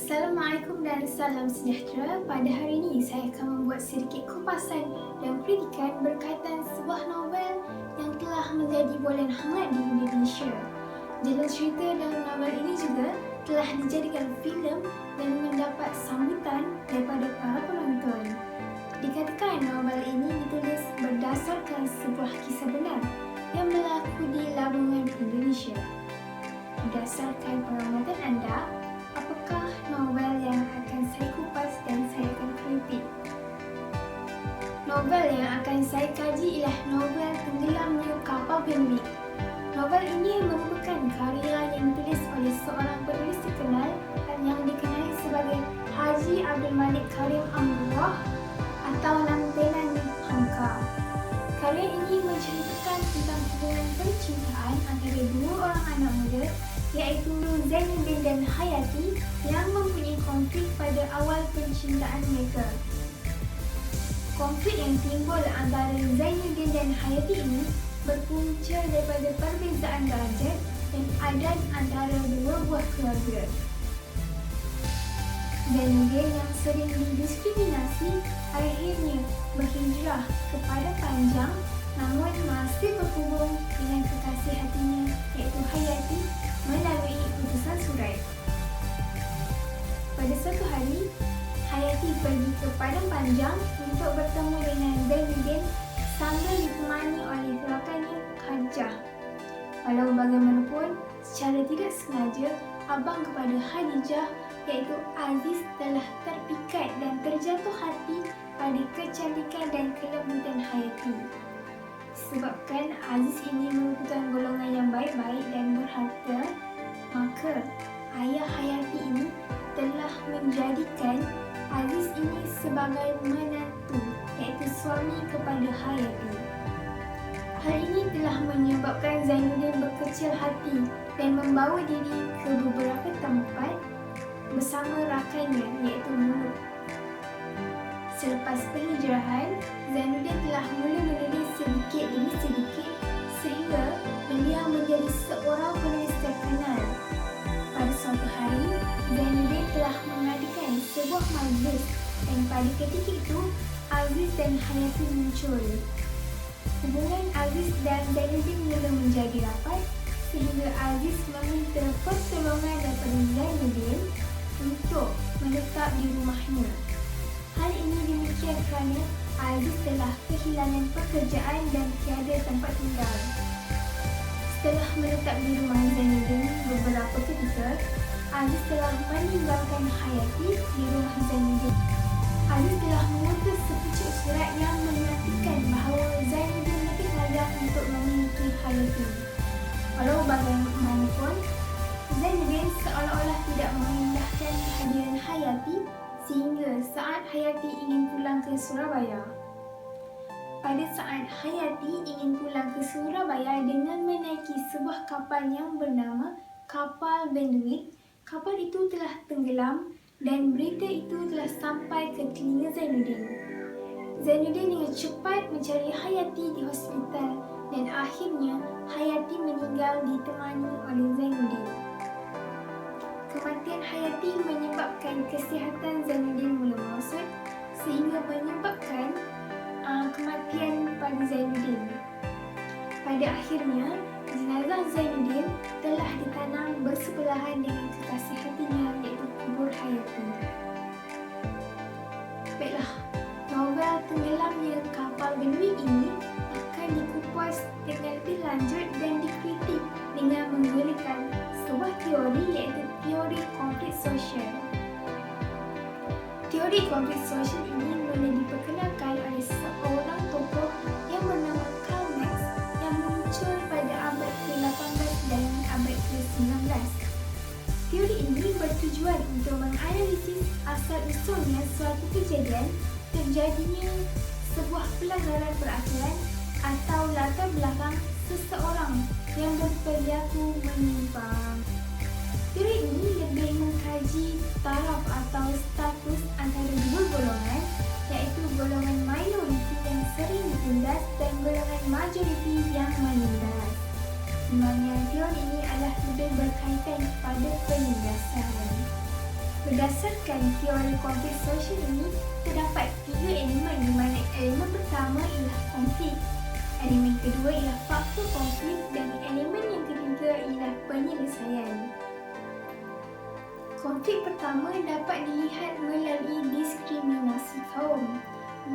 Assalamualaikum dan salam sejahtera. Pada hari ini saya akan membuat sedikit kupasan dan kritikan berkaitan sebuah novel yang telah menjadi bualan hangat di Indonesia. Jalan cerita dalam novel ini juga telah dijadikan filem dan mendapat sambutan daripada para penonton. Dikatakan novel ini ditulis berdasarkan sebuah kisah benar yang berlaku di Lamongan, Indonesia. Berdasarkan pengamatan anda, apakah novel yang akan saya kupas dan saya akan kritik? Novel yang akan saya kaji ialah novel Tenggelamnya Kapal Penduit. Novel ini merupakan karya yang ditulis oleh seorang penulis terkenal yang dikenali sebagai Haji Abdul Malik Karim Amrullah atau nama penanya Hamka. Karya ini menceritakan tentang hubungan percintaan antara dua orang anak muda iaitu Zainuddin dan Hayati yang mempunyai konflik pada awal percintaan mereka. Konflik yang timbul antara Zainuddin dan Hayati ini berpunca daripada perbezaan darjat dan adat antara dua buah keluarga. Zainuddin yang sering didiskriminasi akhirnya berhijrah ke Padang Panjang namun masih berhubung dengan kekasih hatinya iaitu Hayati melalui utusan surat. Pada suatu hari, Hayati pergi ke Padang Panjang untuk bertemu dengan Zainuddin sambil ditemani oleh rakannya Khadijah. Walau bagaimanapun, secara tidak sengaja, abang kepada Khadijah iaitu Aziz telah terpikat dan terjatuh hati pada kecantikan dan kelembutan Hayati. Sebabkan Aziz ini merupakan golongan yang baik-baik dan berharta, maka ayah Hayati ini telah menjadikan Aziz ini sebagai menantu iaitu suami kepada Hayati. Hal ini telah menyebabkan Zainuddin berkecil hati dan membawa diri ke beberapa tempat bersama rakannya iaitu Muluk. Selepas penghijrahan, Zainuddin telah mula menulis sedikit demi sedikit sehingga beliau menjadi seorang penulis terkenal. Pada suatu hari, Zainuddin telah mengadakan sebuah majlis dan pada ketika itu, Aziz dan Hayati muncul. Hubungan Aziz dan Zainuddin mula menjadi rapat sehingga Aziz meminta pertolongan daripada Zainuddin untuk menetap di rumahnya. Hal ini demikian kerana Aziz telah kehilangan pekerjaan dan tiada tempat tinggal. Setelah menetap di rumah Zainuddin beberapa ketika, Aziz telah meninggalkan Hayati di rumah Zainuddin. Aziz telah mengutus sepucuk surat yang menyatakan bahawa Zainuddin lebih layak untuk memiliki Hayati. Walau bagaimanapun, Zainuddin seolah-olah tidak mengindahkan kehadiran Hayati sehingga saat Hayati ingin pulang ke Surabaya. Pada saat Hayati ingin pulang ke Surabaya dengan menaiki sebuah kapal yang bernama Kapal Penduit, kapal itu telah tenggelam dan berita itu telah sampai ke telinga Zainuddin. Zainuddin dengan cepat mencari Hayati di hospital dan akhirnya Hayati meninggal ditemani oleh Zainuddin. Kematian Hayati menyebabkan kesihatan Zainuddin mula merosot sehingga menyebabkan kematian pada Zainuddin. Pada akhirnya, jenazah Zainuddin telah ditanam bersebelahan dengan kekasih hatinya iaitu kubur Hayati. Baiklah, novel Tenggelamnya Kapal Penduit ini akan dikupas dengan lebih lanjut dan dikritik dengan menggunakan sebuah teori iaitu teori konflik sosial. Teori konflik sosial ini mula diperkenalkan oleh seorang tokoh yang bernama Karl Marx yang muncul pada abad ke-18 dan abad ke-19. Teori ini bertujuan untuk menganalisis asal-usulnya suatu kejadian terjadinya sebuah pelanggaran peraturan atau latar belakang seseorang yang berperilaku menyimpang. Teori ini lebih mengkaji taraf atau status antara dua golongan iaitu golongan minoriti yang sering ditindas dan golongan majoriti yang menindas. Di mana teori ini adalah lebih berkaitan pada penindasan. Berdasarkan teori konflik sosial ini, terdapat 3 elemen di mana elemen pertama ialah konflik, elemen kedua ialah faktor konflik dan elemen yang ketiga ialah penyelesaian. Konflik pertama dapat dilihat melalui diskriminasi kaum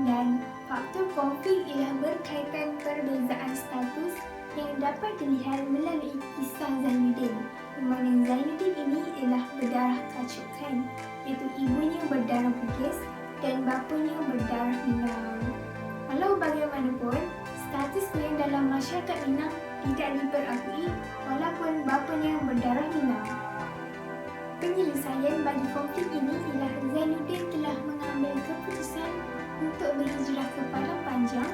dan faktor konflik ialah berkaitan perbezaan status yang dapat dilihat melalui kisah Zainuddin, di mana Zainuddin ini ialah berdarah kacukan, iaitu ibunya berdarah Bugis dan bapanya berdarah Minang. Walau bagaimanapun, statusnya dalam masyarakat Minang tidak diperakui walaupun bapanya berdarah Minang. Penyelesaian bagi konflik ini ialah Zainuddin telah mengambil keputusan untuk berhijrah ke Padang Panjang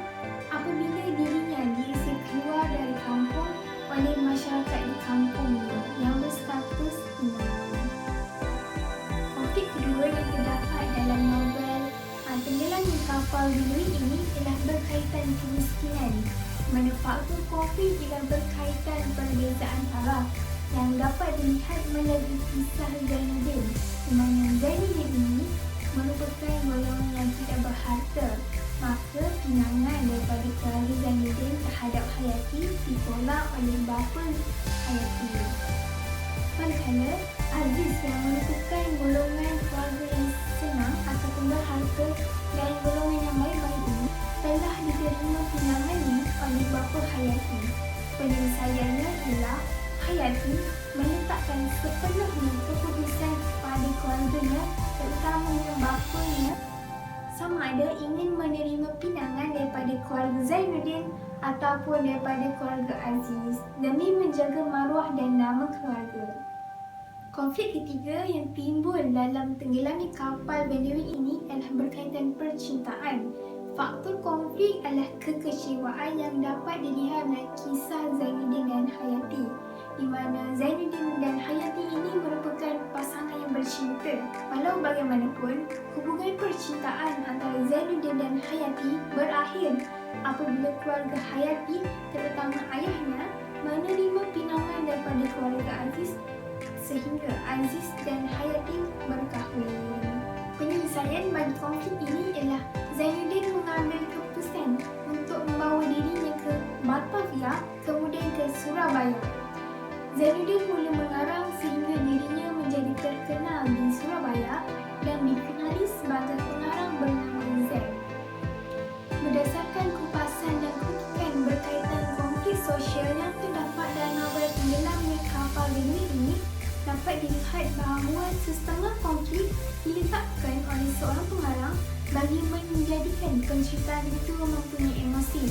apabila dirinya diusir keluar dari kampung oleh masyarakat di kampungnya yang berstatus Minang. Konflik kedua yang terdapat dalam novel Tenggelamnya Kapal Benuri ini ialah berkaitan kemiskinan, mana faktor konflik ialah berkaitan perbezaan taraf yang dapat dilihat melalui kisah Zainuddin, di mana Zainuddin ini merupakan golongan yang tidak berharta, maka pinangan daripada keluarga Zainuddin terhadap Hayati ditolak oleh bapa Hayati. Manakala Aziz yang merupakan golongan keluarga yang senang ataupun berharta dan golongan yang baik-baik ini telah diterima pinangannya oleh bapa Hayati. Penyelesaiannya ialah Hayati meletakkan sepenuhnya keputusan pada keluarganya, terutamanya bapanya, sama ada ingin menerima pinangan daripada keluarga Zainuddin ataupun daripada keluarga Aziz demi menjaga maruah dan nama keluarga. Konflik ketiga yang timbul dalam Tenggelamnya Kapal Benuri ini adalah berkaitan percintaan. Faktor konflik adalah kekecewaan yang dapat dilihat dalam kisah Zainuddin dan Hayati, di mana Zainuddin dan Hayati ini merupakan pasangan yang bercinta. Walau bagaimanapun, hubungan percintaan antara Zainuddin dan Hayati berakhir apabila keluarga Hayati, terutama ayahnya, menerima pinangan daripada keluarga Aziz sehingga Aziz dan Hayati berkahwin. Penyelesaian bagi konflik ini ialah Zainuddin mengambil keputusan untuk membawa dirinya ke Batavia, kemudian ke Surabaya. Zainuddin mula mengarang sehingga dirinya menjadi terkenal di Surabaya dan dikenali sebagai pengarang bernama Zain. Berdasarkan kupasan dan kutipan berkaitan konflik sosial yang terdapat dalam novel Tenggelamnya Kapal Benuri ini, dapat dilihat bahawa setengah konflik diletakkan oleh seorang pengarang bagi menjadikan penceritaan itu mempunyai emosi.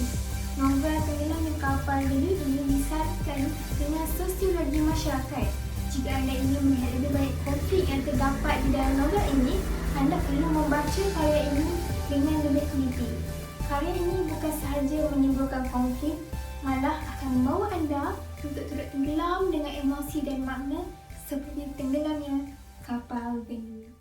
Novel Tenggelamnya Kapal Benuri ini disarkan dengan sosiologi masyarakat. Jika anda ingin melihat lebih banyak konflik yang terdapat di dalam novel ini, anda perlu membaca karya ini dengan lebih teliti. Karya ini bukan sahaja menimbulkan konflik, malah akan membawa anda untuk turut tenggelam dengan emosi dan makna seperti Tenggelamnya Kapal Benuri.